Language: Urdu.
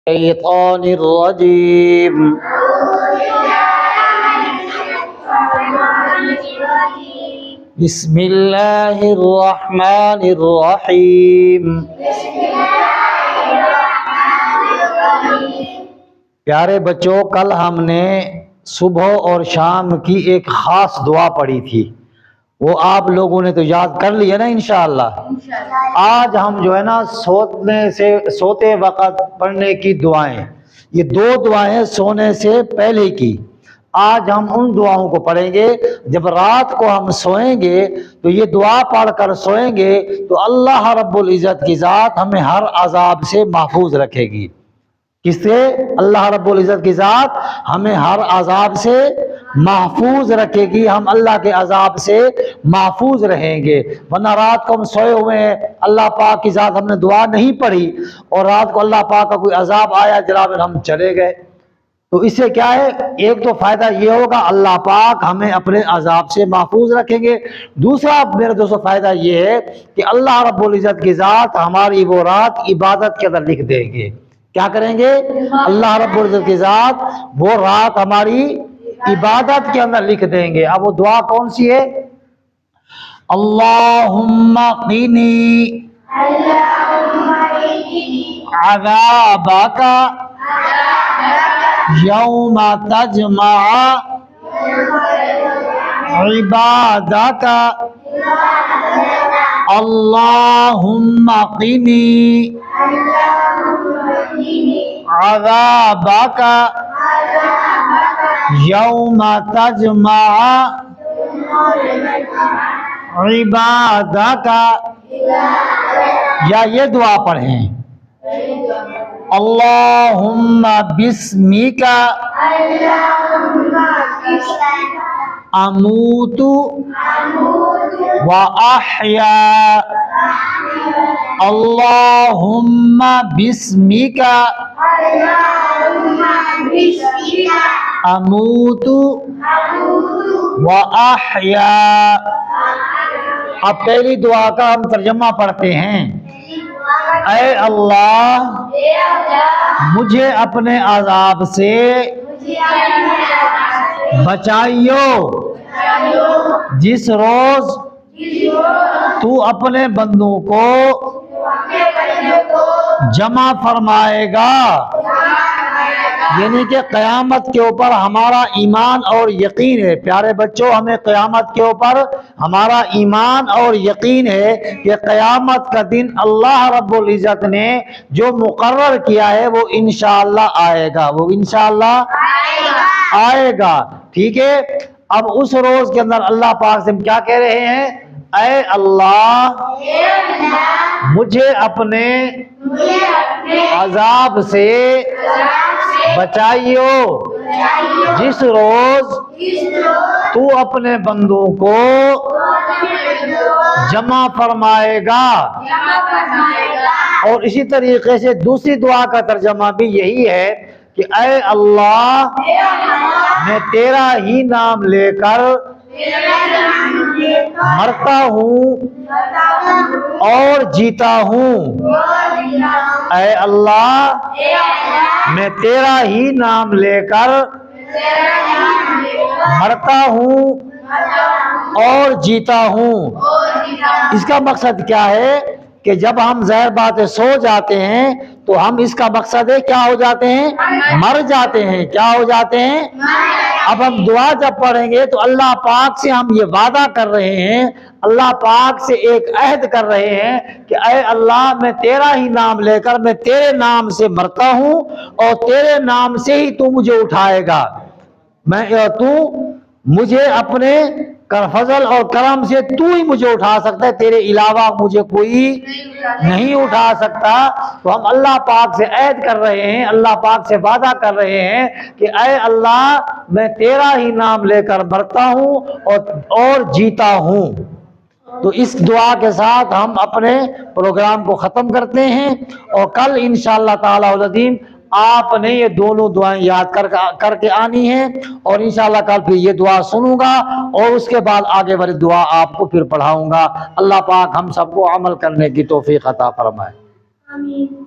الشيطان الرجيم بسم اللہ الرحمن الرحیم۔ پیارے بچوں، کل ہم نے صبح اور شام کی ایک خاص دعا پڑھی تھی، وہ آپ لوگوں نے تو یاد کر لیا نا انشاءاللہ۔ آج ہم جو ہے نا سوتے وقت پڑھنے کی دعائیں، یہ دو دعائیں سونے سے پہلے کی، آج ہم ان دعاؤں کو پڑھیں گے۔ جب رات کو ہم سوئیں گے تو یہ دعا پڑھ کر سوئیں گے تو اللہ رب العزت کی ذات ہمیں ہر عذاب سے محفوظ رکھے گی۔ کس سے؟ اللہ رب العزت کی ذات ہمیں ہر عذاب سے محفوظ رکھے گی، ہم اللہ کے عذاب سے محفوظ رہیں گے۔ ورنہ رات کو ہم سوئے ہوئے ہیں، اللہ پاک کی ذات ہم نے دعا نہیں پڑھی اور رات کو اللہ پاک کا کوئی عذاب آیا جناب ہم چلے گئے، تو اس سے کیا ہے؟ ایک تو فائدہ یہ ہوگا اللہ پاک ہمیں اپنے عذاب سے محفوظ رکھیں گے، دوسرا میرے دوستو فائدہ یہ ہے کہ اللہ رب العزت کی ذات ہماری وہ رات عبادت کے اندر لکھ دیں گے۔ کیا کریں گے؟ اللہ رب العزت کی ذات وہ رات ہماری عبادت کے اندر لکھ دیں گے۔ اب وہ دعا کون سی ہے؟ اللہم قنی عذابک یوم تجمع عبادک اللہم قنی عذابک یوم تجمع عبادک، یا یہ دعا پڑھیں اللہم بسمک اموت و احیا، اللہم بسمک اموت و احیا۔ اب پہلی دعا کا ہم ترجمہ پڑھتے ہیں۔ اے اللہ مجھے اپنے عذاب سے بچائیو، جس روز تو اپنے بندوں کو جمع فرمائے گا، یعنی کہ قیامت کے اوپر ہمارا ایمان اور یقین ہے۔ پیارے بچوں، ہمیں قیامت کے اوپر ہمارا ایمان اور یقین ہے کہ قیامت کا دن اللہ رب العزت نے جو مقرر کیا ہے وہ انشاءاللہ آئے گا، وہ انشاءاللہ آئے گا، ٹھیک ہے۔ اب اس روز کے اندر اللہ پاک سے ہم کیا کہہ رہے ہیں؟ اے اللہ مجھے اپنے عذاب سے بچائیو، جس روز تو اپنے بندوں کو جمع فرمائے گا۔ اور اسی طریقے سے دوسری دعا کا ترجمہ بھی یہی ہے کہ اے اللہ میں تیرا ہی نام لے کر مرتا ہوں اور جیتا ہوں، اے اللہ میں تیرا ہی نام لے کر مرتا ہوں اور جیتا ہوں۔ اس کا مقصد کیا ہے کہ جب ہم ظاہر بات ہے سو جاتے ہیں تو ہم اس کا مقصد ہے کیا ہو جاتے ہیں؟ مر جاتے ہیں۔ کیا ہو جاتے ہیں؟ اب ہم دعا جب پڑھیں گے تو اللہ پاک سے ہم یہ وعدہ کر رہے ہیں، اللہ پاک سے ایک عہد کر رہے ہیں کہ اے اللہ میں تیرا ہی نام لے کر میں تیرے نام سے مرتا ہوں اور تیرے نام سے ہی تو مجھے اٹھائے گا، تو مجھے اپنے فضل اور کرم سے تو ہی مجھے اٹھا سکتا ہے، تیرے علاوہ مجھے کوئی نہیں اٹھا سکتا۔ تو ہم اللہ پاک سے عہد کر رہے ہیں، اللہ پاک سے وعدہ کر رہے ہیں کہ اے اللہ میں تیرا ہی نام لے کر مرتا ہوں اور جیتا ہوں۔ تو اس دعا کے ساتھ ہم اپنے پروگرام کو ختم کرتے ہیں، اور کل انشاءاللہ تعالی العظیم آپ نے یہ دونوں دعائیں یاد کر کے آنی ہیں، اور انشاءاللہ کل پھر یہ دعا سنوں گا اور اس کے بعد آگے والی دعا آپ کو پھر پڑھاؤں گا۔ اللہ پاک ہم سب کو عمل کرنے کی توفیق عطا فرمائے۔